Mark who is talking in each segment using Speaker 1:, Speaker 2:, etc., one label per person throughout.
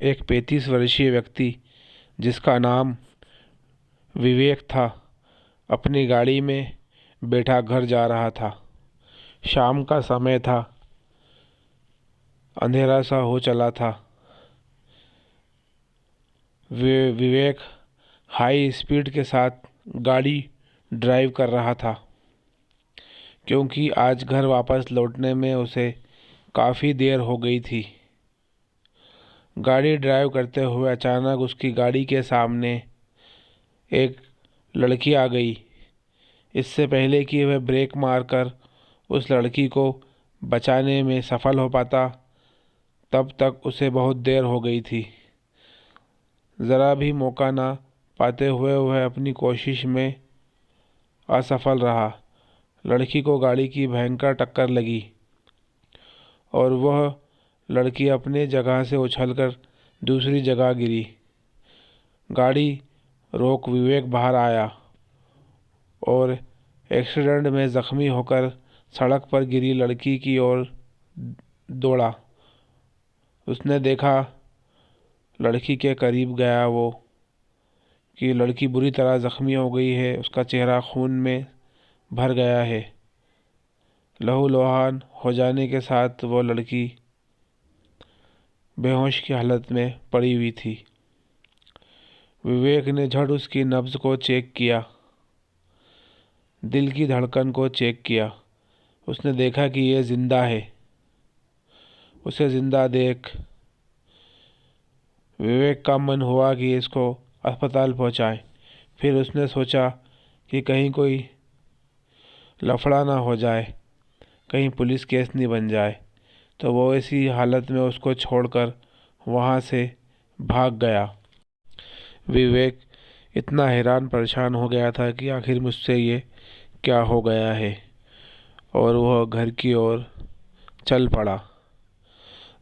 Speaker 1: एक 35 वर्षीय व्यक्ति जिसका नाम विवेक था, अपनी गाड़ी में बैठा घर जा रहा था। शाम का समय था, अंधेरा सा हो चला था। विवेक हाई स्पीड के साथ गाड़ी ड्राइव कर रहा था, क्योंकि आज घर वापस लौटने में उसे काफ़ी देर हो गई थी। गाड़ी ड्राइव करते हुए अचानक उसकी गाड़ी के सामने एक लड़की आ गई। इससे पहले कि वह ब्रेक मारकर उस लड़की को बचाने में सफल हो पाता, तब तक उसे बहुत देर हो गई थी। ज़रा भी मौका ना पाते हुए वह अपनी कोशिश में असफल रहा। लड़की को गाड़ी की भयंकर टक्कर लगी और वह लड़की अपने जगह से उछलकर दूसरी जगह गिरी। गाड़ी रोक विवेक बाहर आया और एक्सीडेंट में ज़ख्मी होकर सड़क पर गिरी लड़की की ओर दौड़ा। उसने देखा, लड़की के करीब गया वो, कि लड़की बुरी तरह ज़ख्मी हो गई है। उसका चेहरा खून में भर गया है। लहूलुहान हो जाने के साथ वो लड़की बेहोश की हालत में पड़ी हुई थी। विवेक ने झट उसकी नब्ज़ को चेक किया, दिल की धड़कन को चेक किया। उसने देखा कि ये ज़िंदा है। उसे ज़िंदा देख विवेक का मन हुआ कि इसको अस्पताल पहुंचाए। फिर उसने सोचा कि कहीं कोई लफड़ा ना हो जाए, कहीं पुलिस केस नहीं बन जाए। तो वो इसी हालत में उसको छोड़कर वहाँ से भाग गया। विवेक इतना हैरान परेशान हो गया था कि आखिर मुझसे ये क्या हो गया है, और वह घर की ओर चल पड़ा।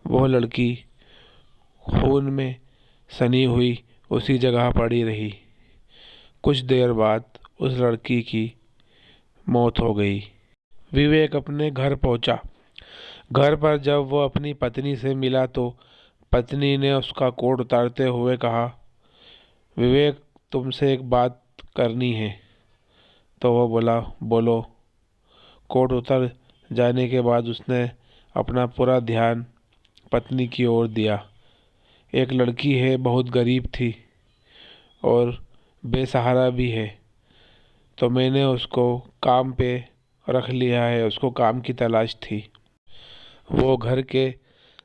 Speaker 1: वह लड़की खून में सनी हुई उसी जगह पड़ी रही। कुछ देर बाद उस लड़की की मौत हो गई। विवेक अपने घर पहुंचा। घर पर जब वो अपनी पत्नी से मिला तो पत्नी ने उसका कोट उतारते हुए कहा, विवेक, तुमसे एक बात करनी है। तो वो बोला, बोलो। कोट उतर जाने के बाद उसने अपना पूरा ध्यान पत्नी की ओर दिया। एक लड़की है, बहुत गरीब थी और बेसहारा भी है, तो मैंने उसको काम पे रख लिया है। उसको काम की तलाश थी। वो घर के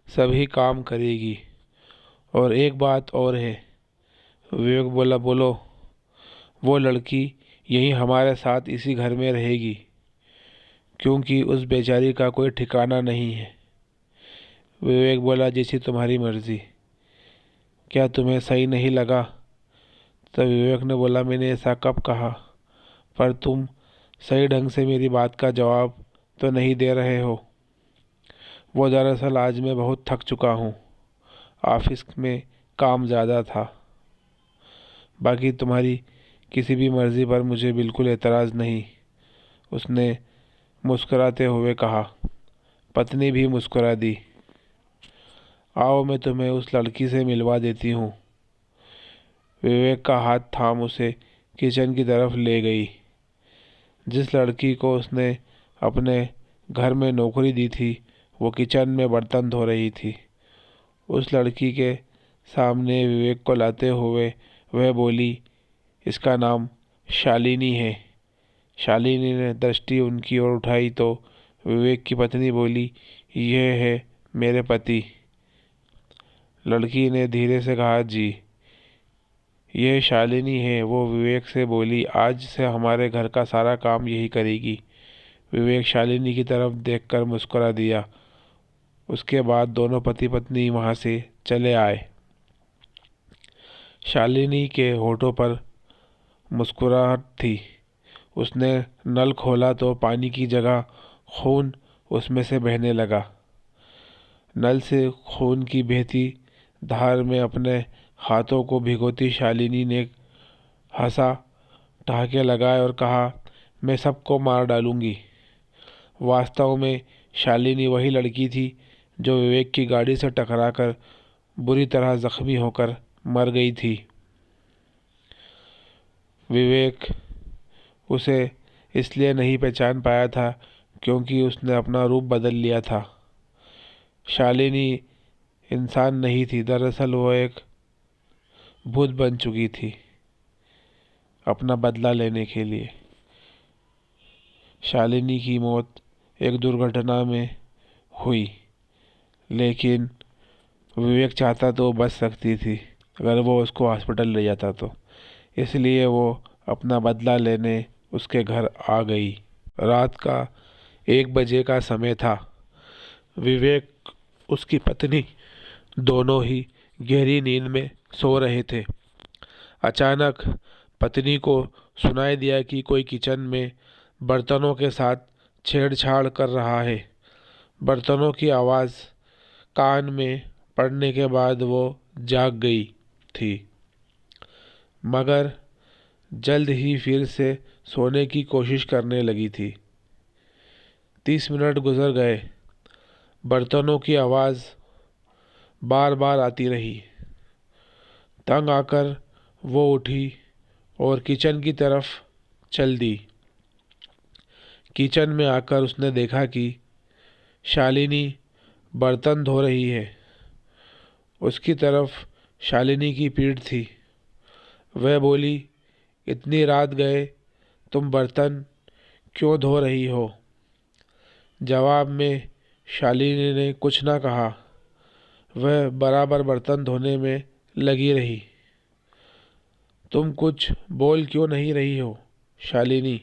Speaker 1: सभी काम करेगी। और एक बात और है। विवेक बोला, बोलो। वो लड़की यहीं हमारे साथ इसी घर में रहेगी, क्योंकि उस बेचारी का कोई ठिकाना नहीं है। विवेक बोला, जैसी तुम्हारी मर्जी। क्या तुम्हें सही नहीं लगा? तब विवेक ने बोला, मैंने ऐसा कब कहा? पर तुम सही ढंग से मेरी बात का जवाब तो नहीं दे रहे हो। वो दरअसल आज मैं बहुत थक चुका हूँ। ऑफिस में काम ज़्यादा था। बाकी तुम्हारी किसी भी मर्ज़ी पर मुझे बिल्कुल एतराज़ नहीं। उसने मुस्कुराते हुए कहा। पत्नी भी मुस्कुरा दी। आओ, मैं तुम्हें उस लड़की से मिलवा देती हूँ। विवेक का हाथ थाम उसे किचन की तरफ ले गई। जिस लड़की को उसने अपने घर में नौकरी दी थी, वो किचन में बर्तन धो रही थी। उस लड़की के सामने विवेक को लाते हुए वह बोली, इसका नाम शालिनी है। शालिनी ने दृष्टि उनकी ओर उठाई तो विवेक की पत्नी बोली, यह है मेरे पति। लड़की ने धीरे से कहा, जी, यह शालिनी है। वो विवेक से बोली, आज से हमारे घर का सारा काम यही करेगी। विवेक शालिनी की तरफ देखकर मुस्कुरा दिया। उसके बाद दोनों पति पत्नी वहाँ से चले आए। शालिनी के होठों पर मुस्कुराहट थी। उसने नल खोला तो पानी की जगह खून उसमें से बहने लगा। नल से खून की बहती धार में अपने हाथों को भिगोती शालिनी ने हंसा ठहाके लगाए और कहा, मैं सबको मार डालूंगी। वास्तव में शालिनी वही लड़की थी जो विवेक की गाड़ी से टकराकर बुरी तरह जख्मी होकर मर गई थी। विवेक उसे इसलिए नहीं पहचान पाया था क्योंकि उसने अपना रूप बदल लिया था। शालिनी इंसान नहीं थी, दरअसल वो एक भूत बन चुकी थी अपना बदला लेने के लिए। शालिनी की मौत एक दुर्घटना में हुई, लेकिन विवेक चाहता तो बच सकती थी अगर वो उसको हॉस्पिटल ले जाता तो, इसलिए वो अपना बदला लेने उसके घर आ गई। रात का 1 बजे का समय था। विवेक, उसकी पत्नी दोनों ही गहरी नींद में सो रहे थे। अचानक पत्नी को सुनाई दिया कि कोई किचन में बर्तनों के साथ छेड़छाड़ कर रहा है। बर्तनों की आवाज़ कान में पड़ने के बाद वो जाग गई थी, मगर जल्द ही फिर से सोने की कोशिश करने लगी थी। 30 मिनट गुजर गए। बर्तनों की आवाज़ बार बार आती रही। तंग आकर वो उठी और किचन की तरफ चल दी। किचन में आकर उसने देखा कि शालिनी बर्तन धो रही है। उसकी तरफ शालिनी की पीठ थी। वह बोली, इतनी रात गए तुम बर्तन क्यों धो रही हो? जवाब में शालिनी ने कुछ ना कहा। वह बराबर बर्तन धोने में लगी रही। तुम कुछ बोल क्यों नहीं रही हो शालिनी?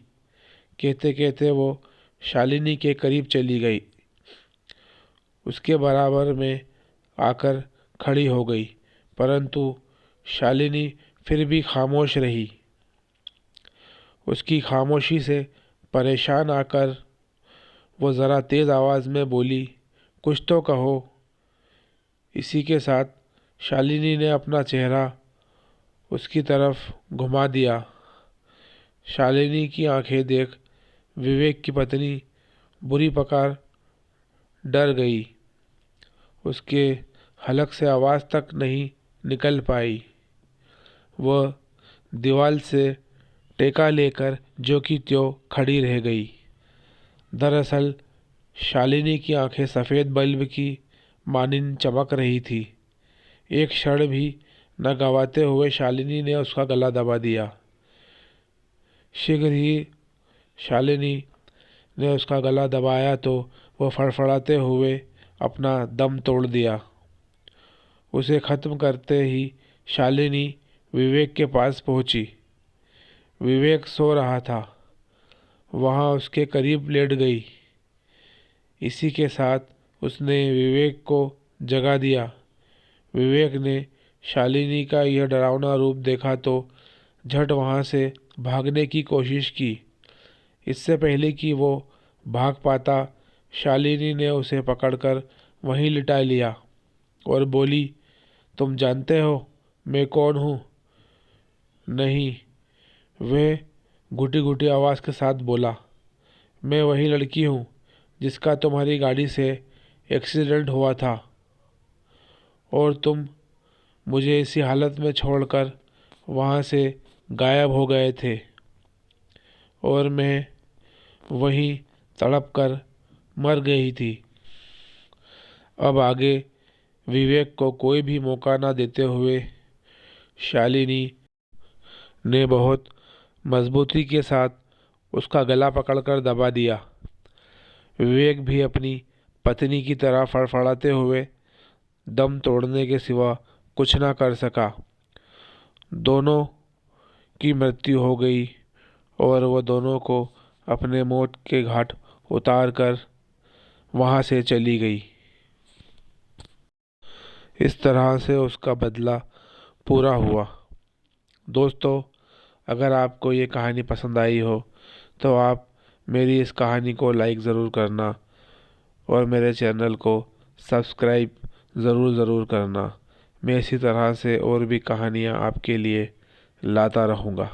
Speaker 1: कहते कहते वो शालिनी के करीब चली गई। उसके बराबर में आकर खड़ी हो गई, परंतु शालिनी फिर भी खामोश रही। उसकी खामोशी से परेशान आकर वो ज़रा तेज़ आवाज़ में बोली, कुछ तो कहो। इसी के साथ शालिनी ने अपना चेहरा उसकी तरफ घुमा दिया। शालिनी की आंखें देख विवेक की पत्नी बुरी प्रकार डर गई। उसके हलक से आवाज़ तक नहीं निकल पाई। वह दीवार से टेका लेकर जो की त्यों खड़ी रह गई। दरअसल शालिनी की आंखें सफ़ेद बल्ब की मानिंद चमक रही थी। एक क्षण भी न गंवाते हुए शालिनी ने उसका गला दबा दिया। शीघ्र ही शालिनी ने उसका गला दबाया तो वह फड़फड़ाते हुए अपना दम तोड़ दिया। उसे ख़त्म करते ही शालिनी विवेक के पास पहुंची। विवेक सो रहा था। वहां उसके करीब लेट गई। इसी के साथ उसने विवेक को जगा दिया। विवेक ने शालिनी का यह डरावना रूप देखा तो झट वहां से भागने की कोशिश की। इससे पहले कि वो भाग पाता, शालिनी ने उसे पकड़कर वहीं लिटा लिया और बोली, तुम जानते हो मैं कौन हूँ? नहीं, वह घुटी घुटी आवाज़ के साथ बोला, मैं वही लड़की हूँ जिसका तुम्हारी गाड़ी से एक्सीडेंट हुआ था और तुम मुझे इसी हालत में छोड़कर वहाँ से गायब हो गए थे और मैं वहीं तड़प कर मर गई थी। अब आगे विवेक को कोई भी मौका ना देते हुए शालिनी ने बहुत मजबूती के साथ उसका गला पकड़कर दबा दिया। विवेक भी अपनी पत्नी की तरह फड़फड़ाते हुए दम तोड़ने के सिवा कुछ ना कर सका। दोनों की मृत्यु हो गई और वह दोनों को अपने मौत के घाट उतार कर वहाँ से चली गई। इस तरह से उसका बदला पूरा हुआ। दोस्तों, अगर आपको ये कहानी पसंद आई हो तो आप मेरी इस कहानी को लाइक ज़रूर करना और मेरे चैनल को सब्सक्राइब ज़रूर करना। मैं इसी तरह से और भी कहानियाँ आपके लिए लाता रहूँगा।